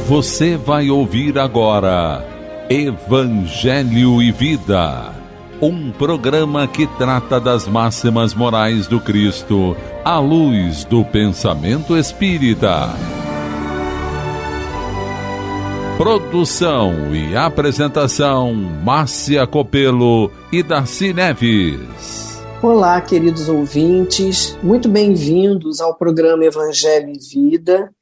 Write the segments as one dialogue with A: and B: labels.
A: Você vai ouvir agora Evangelho e Vida, um programa que trata das máximas morais do Cristo à luz do pensamento espírita. Produção e apresentação, Márcia Copelo e Darcy Neves.
B: Olá, queridos ouvintes, muito bem-vindos ao programa Evangelho e Vida,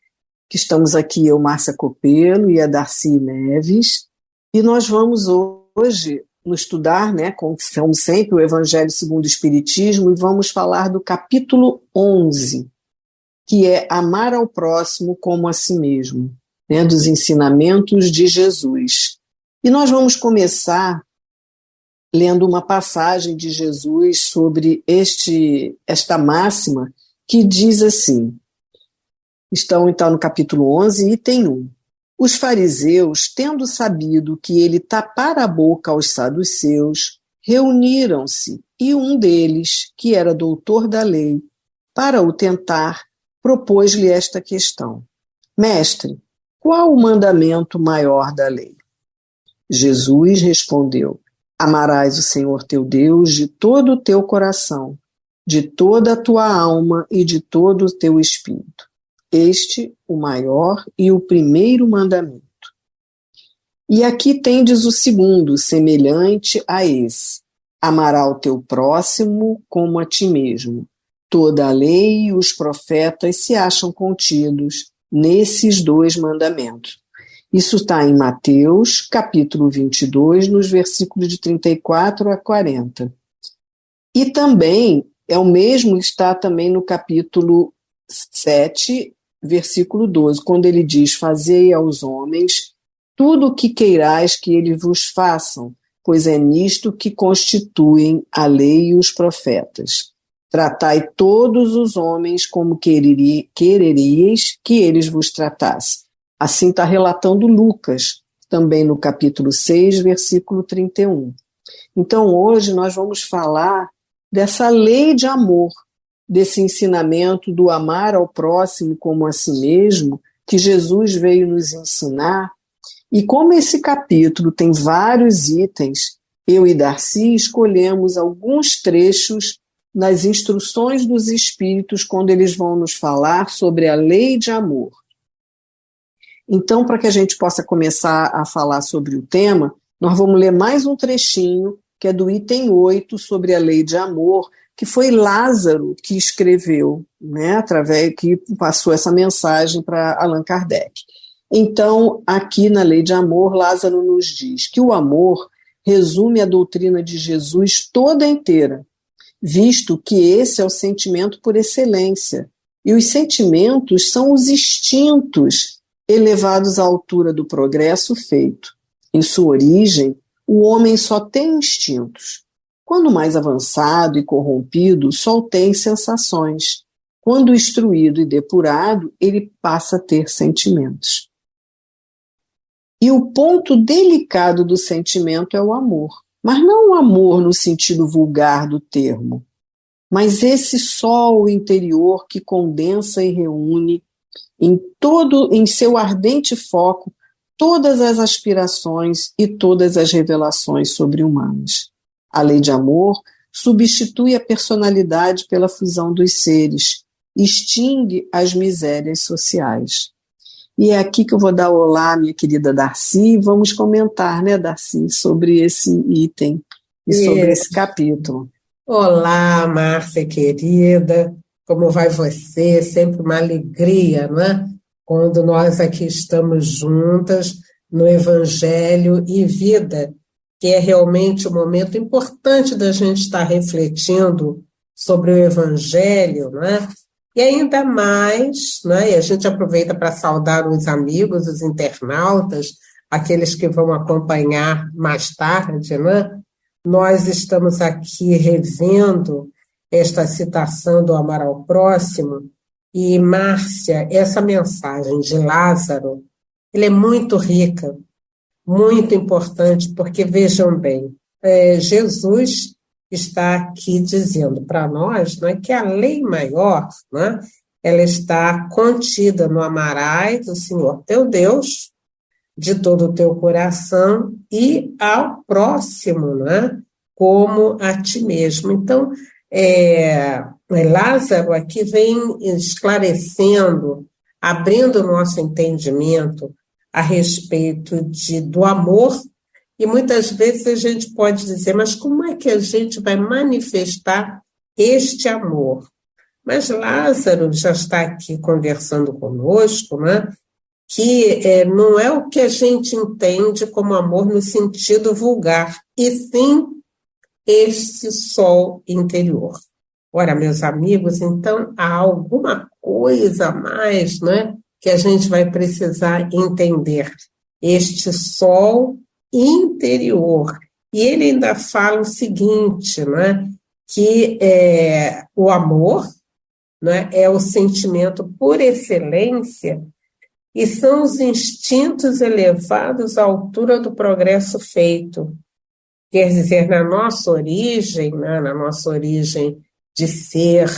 B: que estamos aqui, eu, Márcia Copelo, e a Darcy Neves, e nós vamos hoje estudar, como sempre, o Evangelho segundo o Espiritismo, e vamos falar do capítulo 11, que é Amar ao Próximo como a si mesmo, dos ensinamentos de Jesus. E nós vamos começar lendo uma passagem de Jesus sobre esta máxima, que diz assim, estão então no capítulo 11, item 1. Os fariseus, tendo sabido que ele tapara a boca aos saduceus, reuniram-se, e um deles, que era doutor da lei, para o tentar, propôs-lhe esta questão: Mestre, qual o mandamento maior da lei? Jesus respondeu: Amarás o Senhor teu Deus de todo o teu coração, de toda a tua alma e de todo o teu espírito. Este, o maior e o primeiro mandamento. E aqui tendes o segundo, semelhante a esse: amará o teu próximo como a ti mesmo. Toda a lei e os profetas se acham contidos nesses dois mandamentos. Isso está em Mateus, capítulo 22, nos versículos de 34 a 40. E também, é o mesmo que está também no capítulo 7, versículo 12, quando ele diz: Fazei aos homens tudo o que queirais que eles vos façam, pois é nisto que constituem a lei e os profetas. Tratai todos os homens como quereríeis que eles vos tratassem. Assim está relatando Lucas, também no capítulo 6, versículo 31. Então hoje nós vamos falar dessa lei de amor, desse ensinamento do amar ao próximo como a si mesmo, que Jesus veio nos ensinar. E como esse capítulo tem vários itens, eu e Darcy escolhemos alguns trechos nas instruções dos Espíritos quando eles vão nos falar sobre a lei de amor. Então, para que a gente possa começar a falar sobre o tema, nós vamos ler mais um trechinho, que é do item 8, sobre a lei de amor, que foi Lázaro que escreveu, que passou essa mensagem para Allan Kardec. Então, aqui na Lei de Amor, Lázaro nos diz que o amor resume a doutrina de Jesus toda inteira, visto que esse é o sentimento por excelência, e os sentimentos são os instintos elevados à altura do progresso feito. Em sua origem, o homem só tem instintos. Quando mais avançado e corrompido, só tem sensações. Quando instruído e depurado, ele passa a ter sentimentos. E o ponto delicado do sentimento é o amor. Mas não o amor no sentido vulgar do termo, mas esse sol interior que condensa e reúne em seu ardente foco todas as aspirações e todas as revelações sobre-humanas. A lei de amor substitui a personalidade pela fusão dos seres, extingue as misérias sociais. E é aqui que eu vou dar olá, minha querida Darcy, e vamos comentar, Darcy, sobre esse item e sobre esse capítulo.
C: Olá, Márcia querida, como vai você? Sempre uma alegria, não é? Quando nós aqui estamos juntas no Evangelho e Vida, que é realmente um momento importante da gente estar refletindo sobre o Evangelho, não é? E ainda mais, né, e a gente aproveita para saudar os amigos, os internautas, aqueles que vão acompanhar mais tarde, né? Nós estamos aqui revendo esta citação do amar ao próximo, e Márcia, essa mensagem de Lázaro, ela é muito rica, muito importante, porque vejam bem, Jesus está aqui dizendo para nós, né, que a lei maior, né, ela está contida no amarás o Senhor teu Deus de todo o teu coração e ao próximo, né? Como a ti mesmo. Então, Lázaro aqui vem esclarecendo, abrindo o nosso entendimento a respeito do amor, e muitas vezes a gente pode dizer, mas como é que a gente vai manifestar este amor? Mas Lázaro já está aqui conversando conosco, né? Que não é o que a gente entende como amor no sentido vulgar, e sim esse sol interior. Ora, meus amigos, então há alguma coisa a mais, né, que a gente vai precisar entender. Este sol interior. E ele ainda fala o seguinte, né, que o amor, né, é o sentimento por excelência e são os instintos elevados à altura do progresso feito. Quer dizer, na nossa origem, né, na nossa origem de ser,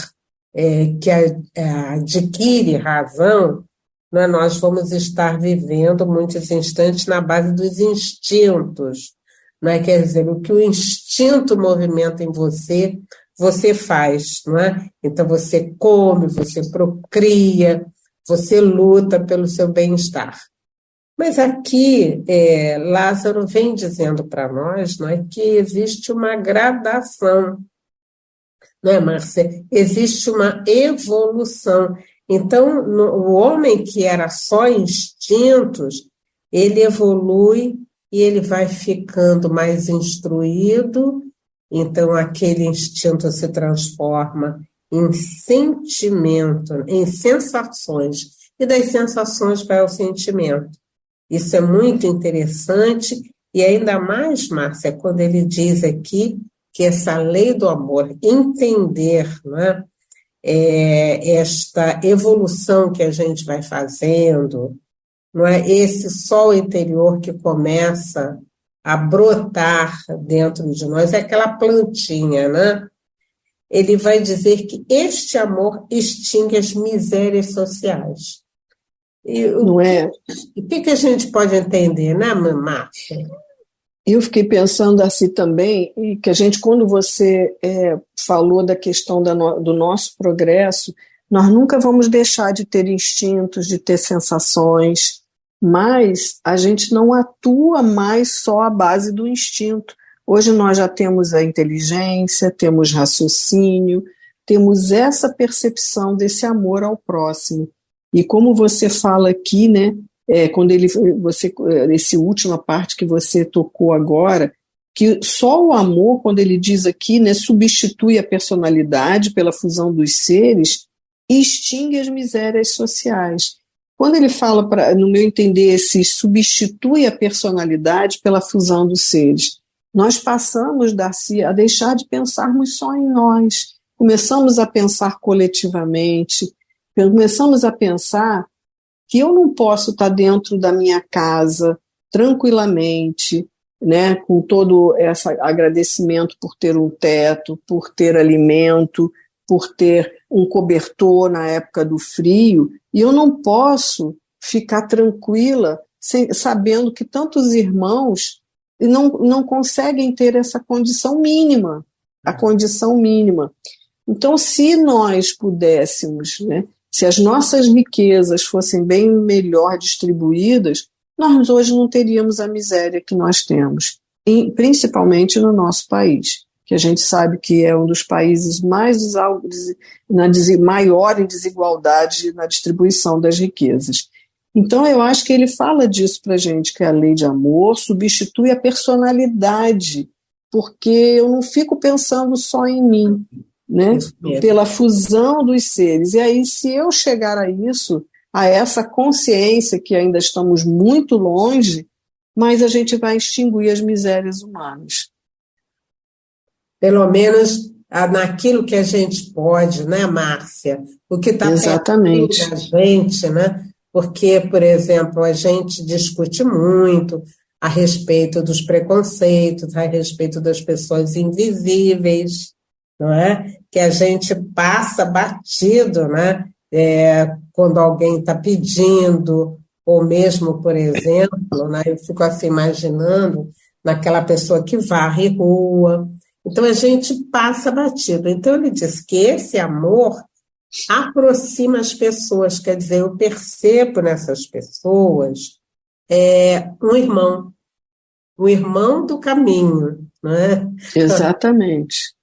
C: que adquire razão, né, nós vamos estar vivendo muitos instantes na base dos instintos. Né? Quer dizer, o que o instinto movimenta em você, você faz. Não é? Então, você come, você procria, você luta pelo seu bem-estar. Mas aqui, Lázaro vem dizendo para nós, não é, que existe uma gradação, não é, Márcia? Existe uma evolução. Então, o homem que era só instintos, ele evolui e ele vai ficando mais instruído, então aquele instinto se transforma em sentimento, em sensações, e das sensações vai ao sentimento. Isso é muito interessante, e ainda mais, Márcia, quando ele diz aqui que essa lei do amor, entender, né, esta evolução que a gente vai fazendo, não é? Esse sol interior que começa a brotar dentro de nós, é aquela plantinha, né? Ele vai dizer que este amor extingue as misérias sociais.
B: Não é?
C: O que a gente pode entender, né, Márcia?
B: Eu fiquei pensando assim também, que a gente, quando você falou da questão do nosso progresso, nós nunca vamos deixar de ter instintos, de ter sensações, mas a gente não atua mais só à base do instinto. Hoje nós já temos a inteligência, temos raciocínio, temos essa percepção desse amor ao próximo. E como você fala aqui, né, quando essa última parte que você tocou agora, que só o amor, quando ele diz aqui, né, substitui a personalidade pela fusão dos seres e extingue as misérias sociais. Quando ele fala, no meu entender, esse substitui a personalidade pela fusão dos seres, nós passamos, Darcy, a deixar de pensarmos só em nós, começamos a pensar coletivamente, começamos a pensar que eu não posso estar dentro da minha casa tranquilamente, né, com todo esse agradecimento por ter um teto, por ter alimento, por ter um cobertor na época do frio, e eu não posso ficar tranquila sabendo que tantos irmãos não conseguem ter essa condição mínima, a condição mínima. Então, se nós pudéssemos, né, se as nossas riquezas fossem bem melhor distribuídas, nós hoje não teríamos a miséria que nós temos, principalmente no nosso país, que a gente sabe que é um dos países maior em desigualdade na distribuição das riquezas. Então, eu acho que ele fala disso para a gente, que a lei de amor substitui a personalidade, porque eu não fico pensando só em mim, né? Pela fusão dos seres. E aí, se eu chegar a isso, a essa consciência, que ainda estamos muito longe, mas a gente vai extinguir as misérias humanas.
C: Pelo menos naquilo que a gente pode, né, Márcia? O que está perto da gente, né? Porque, por exemplo, a gente discute muito a respeito dos preconceitos, a respeito das pessoas invisíveis, não é? Que a gente passa batido, né? Quando alguém está pedindo ou mesmo, por exemplo, né, eu fico assim imaginando naquela pessoa que varre rua. Então a gente passa batido. Então ele diz que esse amor aproxima as pessoas, quer dizer, eu percebo nessas pessoas um irmão do caminho, né?
B: Exatamente.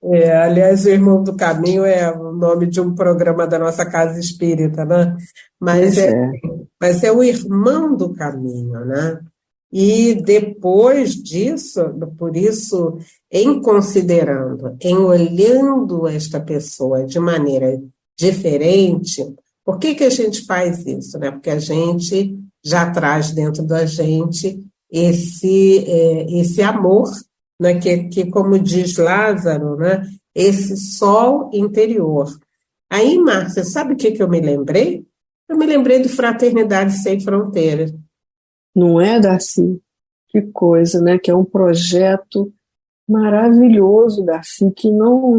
C: Aliás, o Irmão do Caminho é o nome de um programa da nossa casa espírita, né? Mas
B: Pois
C: é,
B: é.
C: mas é o irmão do caminho, né? E depois disso, por isso, em considerando, em olhando esta pessoa de maneira diferente, por que que a gente faz isso, né? Porque a gente já traz dentro da gente esse amor, né? Que, como diz Lázaro, né? Esse sol interior. Aí, Márcia, sabe o que que eu me lembrei? Eu me lembrei de Fraternidade Sem Fronteiras.
B: Não é, Darcy? Que coisa, né? Que é um projeto maravilhoso, Darcy, que não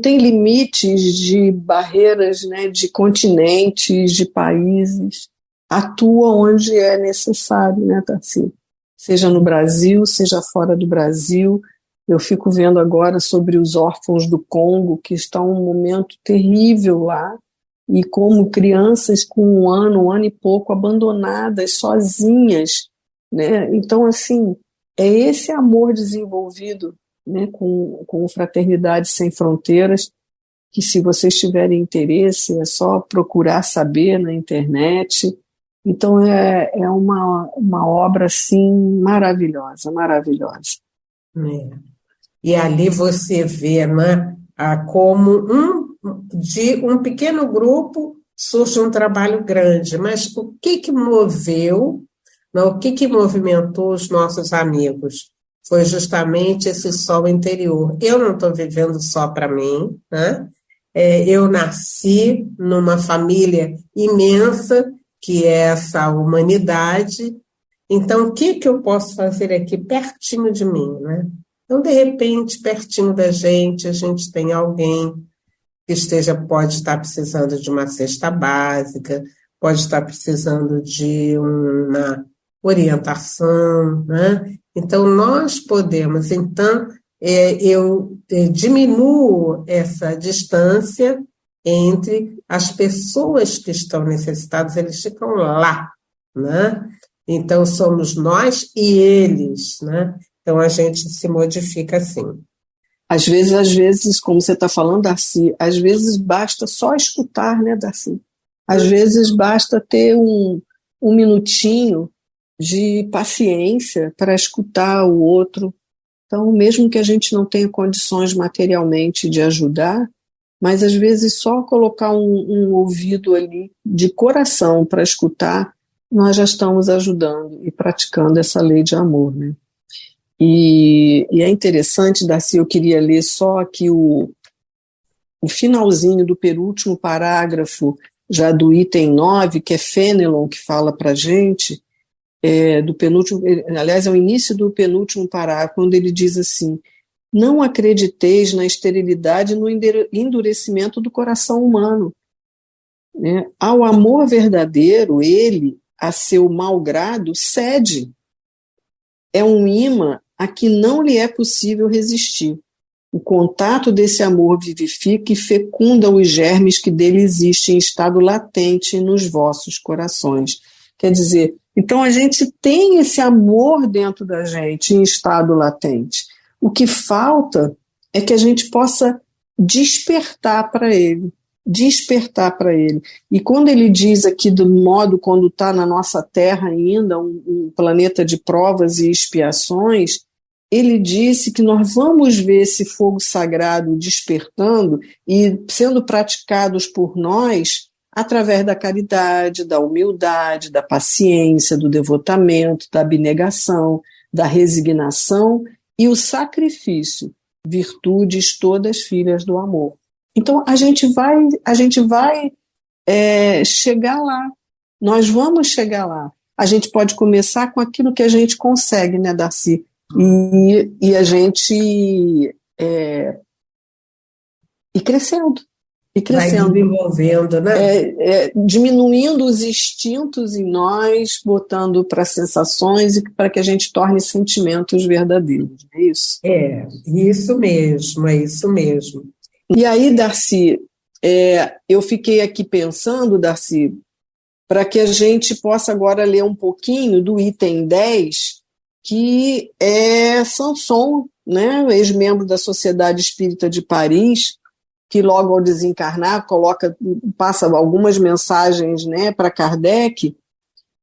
B: tem limites de barreiras, né, de continentes, de países. Atua onde é necessário, né, Darcy? Seja no Brasil, seja fora do Brasil. Eu fico vendo agora sobre os órfãos do Congo, que estão um momento terrível lá, e como crianças com um ano e pouco, abandonadas, sozinhas, né? Então, assim, é esse amor desenvolvido, né, com Fraternidade Sem Fronteiras, que se vocês tiverem interesse, é só procurar saber na internet. Então, é uma obra, assim, maravilhosa, maravilhosa.
C: É. E ali você vê, né, como de um pequeno grupo surge um trabalho grande, mas o que que moveu, né, o que que movimentou os nossos amigos? Foi justamente esse sol interior. Eu não estou vivendo só para mim, né? Eu nasci numa família imensa, que é essa humanidade. Então, o que que eu posso fazer aqui pertinho de mim, né? Então, de repente, pertinho da gente, a gente tem alguém que pode estar precisando de uma cesta básica, pode estar precisando de uma orientação, né? Então, nós podemos, então, eu diminuo essa distância entre as pessoas que estão necessitadas, eles ficam lá, né? Então, somos nós e eles, né? Então, a gente se modifica assim.
B: Às vezes, como você está falando, Darcy, às vezes basta só escutar, né, Darcy? Às vezes basta ter um minutinho de paciência para escutar o outro. Então, mesmo que a gente não tenha condições materialmente de ajudar, mas às vezes só colocar um ouvido ali de coração para escutar, nós já estamos ajudando e praticando essa lei de amor, né? E é interessante, Darcy, eu queria ler só aqui o finalzinho do penúltimo parágrafo, já do item 9, que é Fenelon, que fala para a gente, do penúltimo, aliás, é o início do penúltimo parágrafo, quando ele diz assim: não acrediteis na esterilidade e no endurecimento do coração humano, né? Ao amor verdadeiro, ele, a seu mau grado, cede. É um imã a que não lhe é possível resistir. O contato desse amor vivifica e fecunda os germes que dele existem em estado latente nos vossos corações. Quer dizer, então a gente tem esse amor dentro da gente em estado latente. O que falta é que a gente possa despertar para ele. Despertar para ele. E quando ele diz aqui do modo quando está na nossa Terra ainda, um planeta de provas e expiações, ele disse que nós vamos ver esse fogo sagrado despertando e sendo praticados por nós através da caridade, da humildade, da paciência, do devotamento, da abnegação, da resignação e o sacrifício, virtudes todas filhas do amor. Então, a gente vai chegar lá, nós vamos chegar lá. A gente pode começar com aquilo que a gente consegue, né, Darcy? E a gente ir crescendo, E
C: vai
B: crescendo.
C: desenvolvendo, né?
B: Diminuindo os instintos em nós, botando para sensações e para que a gente torne sentimentos verdadeiros, não é isso?
C: Isso mesmo, é isso mesmo.
B: E aí, Darcy, eu fiquei aqui pensando, Darcy, para que a gente possa agora ler um pouquinho do item 10, que é Sanson, né, ex-membro da Sociedade Espírita de Paris, que logo ao desencarnar passa algumas mensagens, né, para Kardec,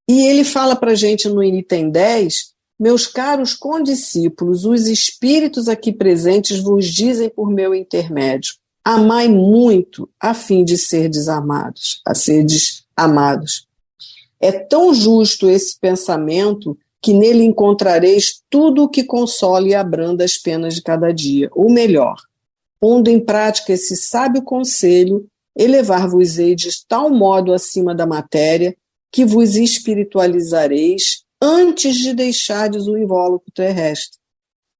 B: e ele fala para a gente no item 10: meus caros condiscípulos, os espíritos aqui presentes vos dizem por meu intermédio, amai muito a fim de serdes amados. É tão justo esse pensamento que nele encontrareis tudo o que console e abranda as penas de cada dia, ou melhor, pondo em prática esse sábio conselho, elevar-vos-ei de tal modo acima da matéria que vos espiritualizareis antes de deixardes o invólucro terrestre.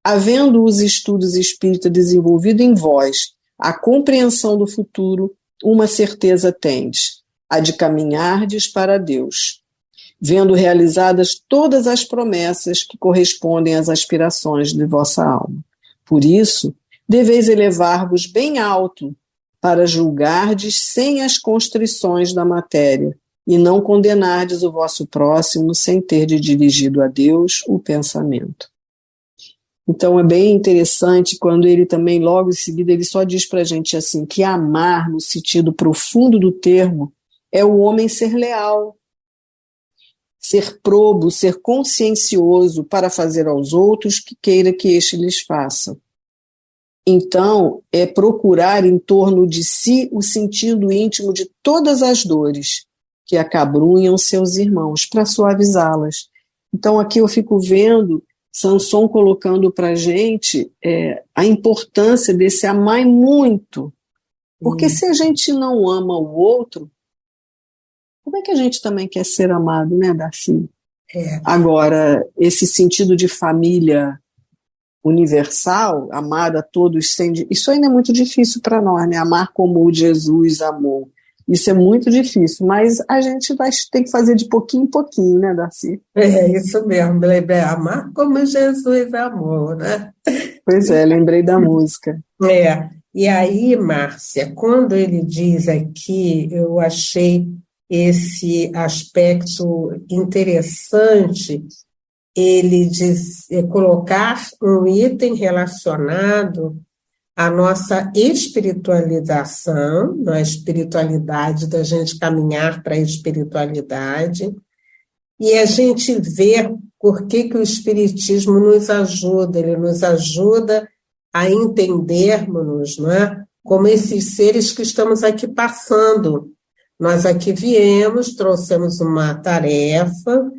B: Havendo os estudos espíritas desenvolvido em vós a compreensão do futuro, uma certeza tendes, a de caminhardes para Deus, vendo realizadas todas as promessas que correspondem às aspirações de vossa alma. Por isso, deveis elevar-vos bem alto, para julgardes sem as constrições da matéria, e não condenardes o vosso próximo sem terdes dirigido a Deus o pensamento. Então é bem interessante quando ele também, logo em seguida, ele só diz para a gente assim, que amar, no sentido profundo do termo, é o homem ser leal, ser probo, ser consciencioso para fazer aos outros que queira que este lhes faça. Então, é procurar em torno de si o sentido íntimo de todas as dores que acabrunham seus irmãos, para suavizá-las. Então, aqui eu fico vendo Sanson colocando para a gente a importância desse amar muito. Porque se a gente não ama o outro, como é que a gente também quer ser amado, né, Darcy? Agora, esse sentido de família universal, amar a todos isso ainda é muito difícil para nós, né? Amar como Jesus amou. Isso é muito difícil, mas a gente vai ter que fazer de pouquinho em pouquinho, né, Darcy?
C: Isso mesmo, lembrei, amar como Jesus amou, né?
B: Pois lembrei da música.
C: E aí, Márcia, quando ele diz aqui, eu achei esse aspecto interessante, ele diz colocar um item relacionado à nossa espiritualização, a espiritualidade, da gente caminhar para a espiritualidade, e a gente ver por que o Espiritismo nos ajuda, ele nos ajuda a entendermos, não é? Como esses seres que estamos aqui passando. Nós aqui viemos, trouxemos uma tarefa,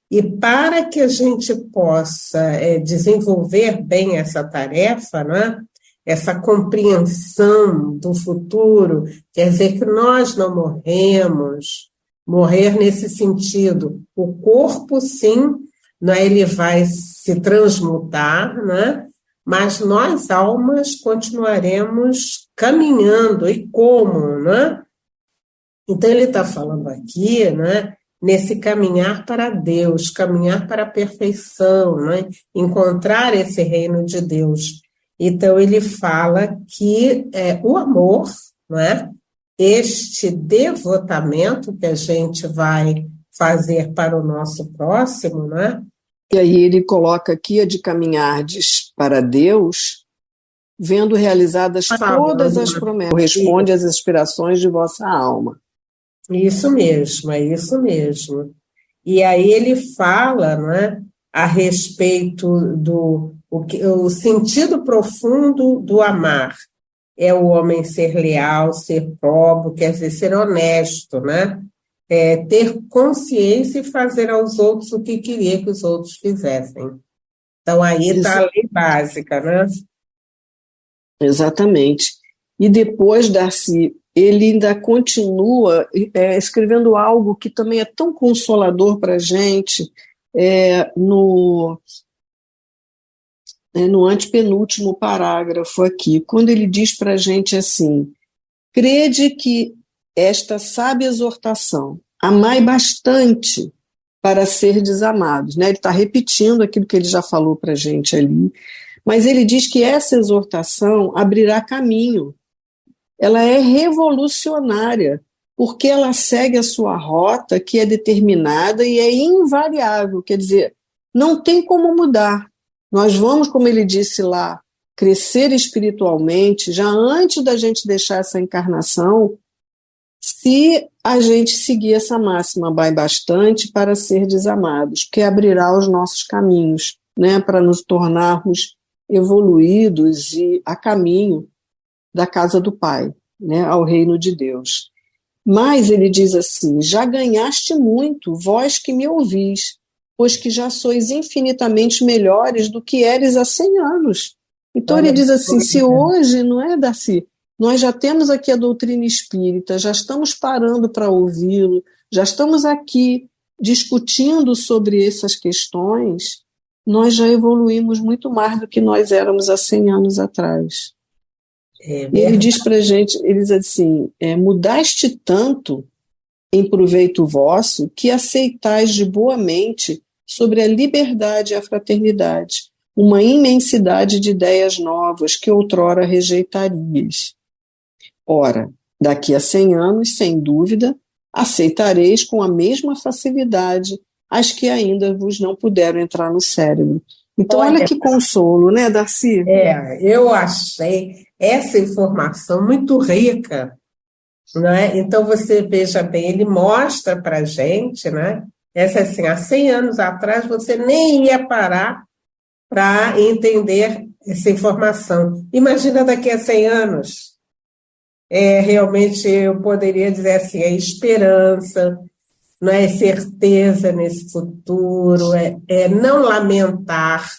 C: e para que a gente possa desenvolver bem essa tarefa, não é? Essa compreensão do futuro, quer dizer que nós não morrer nesse sentido. O corpo, sim, não é? Ele vai se transmutar, não é? Mas nós, almas, continuaremos caminhando. E como, não é? Então, ele está falando aqui, né, nesse caminhar para Deus, caminhar para a perfeição, né, encontrar esse reino de Deus. Então, ele fala que o amor, né, este devotamento que a gente vai fazer para o nosso próximo, né?
B: E aí ele coloca aqui a de caminhardes para Deus, vendo realizadas todas as promessas, corresponde às aspirações de vossa alma.
C: Isso mesmo, é isso mesmo. E aí ele fala, né, a respeito do o sentido profundo do amar. É o homem ser leal, ser probo, quer dizer, ser honesto, né? Ter consciência e fazer aos outros o que queria que os outros fizessem. Então aí está a lei básica, né?
B: Exatamente. E depois, Darcy, ele ainda continua escrevendo algo que também é tão consolador para a gente, no antepenúltimo parágrafo aqui, quando ele diz para a gente assim: crede que esta sábia exortação, amai bastante para serdes amados, né? Ele está repetindo aquilo que ele já falou para a gente ali, mas ele diz que essa exortação abrirá caminho. Ela é revolucionária, porque ela segue a sua rota, que é determinada e é invariável, quer dizer, não tem como mudar. Nós vamos, como ele disse lá, crescer espiritualmente, já antes da gente deixar essa encarnação, se a gente seguir essa máxima, amai bastante para ser desamados, que abrirá os nossos caminhos, né, para nos tornarmos evoluídos e a caminho da casa do Pai, né, ao reino de Deus. Mas ele diz assim, já ganhaste muito, vós que me ouvis, pois que já sois infinitamente melhores do que eres há 100 anos. Então ele diz assim, se hoje, não é, Darcy, nós já temos aqui a doutrina espírita, já estamos parando para ouvi-lo, já estamos aqui discutindo sobre essas questões, nós já evoluímos muito mais do que nós éramos há 100 anos atrás. E ele diz para a gente, ele diz assim, mudaste tanto em proveito vosso que aceitais de boa mente sobre a liberdade e a fraternidade, uma imensidade de ideias novas que outrora rejeitarias. Ora, daqui a 100 anos, sem dúvida, aceitareis com a mesma facilidade as que ainda vos não puderam entrar no cérebro. Então, olha que consolo, né, Darcy?
C: Eu achei essa informação muito rica, né? Então, você veja bem, ele mostra para a gente, né? Essa assim, há 100 anos atrás, você nem ia parar para entender essa informação. Imagina daqui a 100 anos. Realmente, eu poderia dizer assim, é esperança, não é certeza nesse futuro, é não lamentar,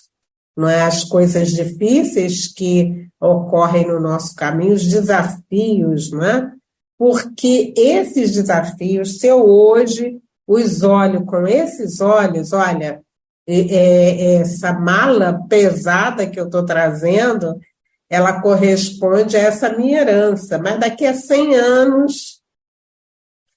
C: não é, as coisas difíceis que ocorrem no nosso caminho, os desafios, não é? Porque esses desafios, se eu hoje os olho com esses olhos, olha, essa mala pesada que eu estou trazendo, ela corresponde a essa minha herança, mas daqui a 100 anos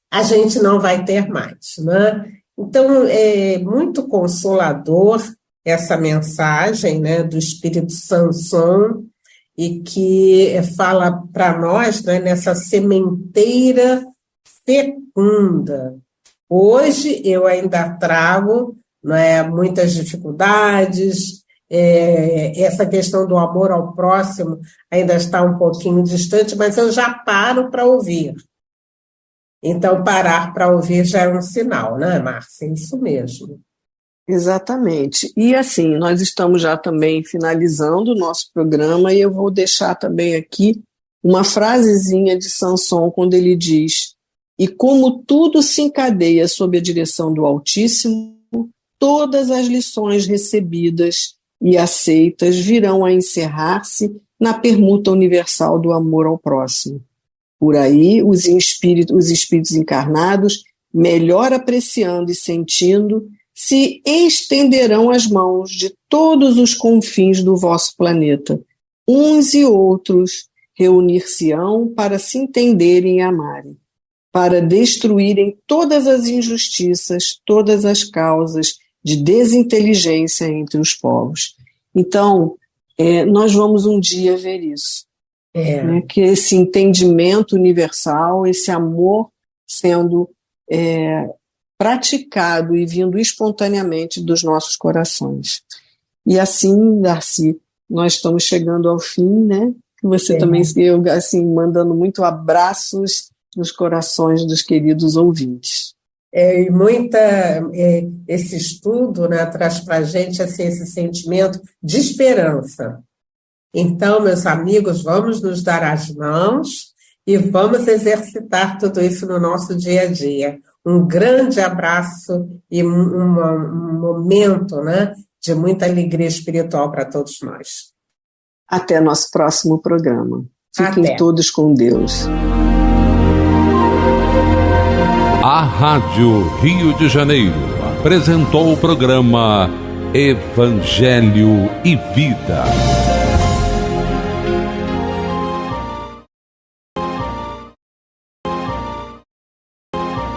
C: a gente não vai ter mais, né? Então, é muito consolador essa mensagem, né, do Espírito Sanson, e que fala para nós, né, nessa sementeira fecunda. Hoje eu ainda trago, né, muitas dificuldades, essa questão do amor ao próximo ainda está um pouquinho distante, mas eu já paro para ouvir. Então, parar para ouvir já é um sinal, né, Márcia? Isso mesmo.
B: Exatamente. E assim, nós estamos já também finalizando o nosso programa e eu vou deixar também aqui uma frasezinha de Sanson, quando ele diz: e como tudo se encadeia sob a direção do Altíssimo, todas as lições recebidas e aceitas virão a encerrar-se na permuta universal do amor ao próximo. Por aí, os espíritos encarnados, melhor apreciando e sentindo, se estenderão as mãos de todos os confins do vosso planeta. Uns e outros reunir-se-ão para se entenderem e amarem, para destruírem todas as injustiças, todas as causas de desinteligência entre os povos. Então, nós vamos um dia ver isso. Né, que esse entendimento universal, esse amor sendo praticado e vindo espontaneamente dos nossos corações. E assim, Darcy, nós estamos chegando ao fim, né? Você também, eu, assim, mandando muito abraços nos corações dos queridos ouvintes.
C: E esse estudo, né, traz para a gente assim, esse sentimento de esperança. Então, meus amigos, vamos nos dar as mãos e vamos exercitar tudo isso no nosso dia a dia. Um grande abraço e um momento, né, de muita alegria espiritual para todos nós.
B: Até nosso próximo programa. Fiquem todos com Deus.
A: A Rádio Rio de Janeiro apresentou o programa Evangelho e Vida.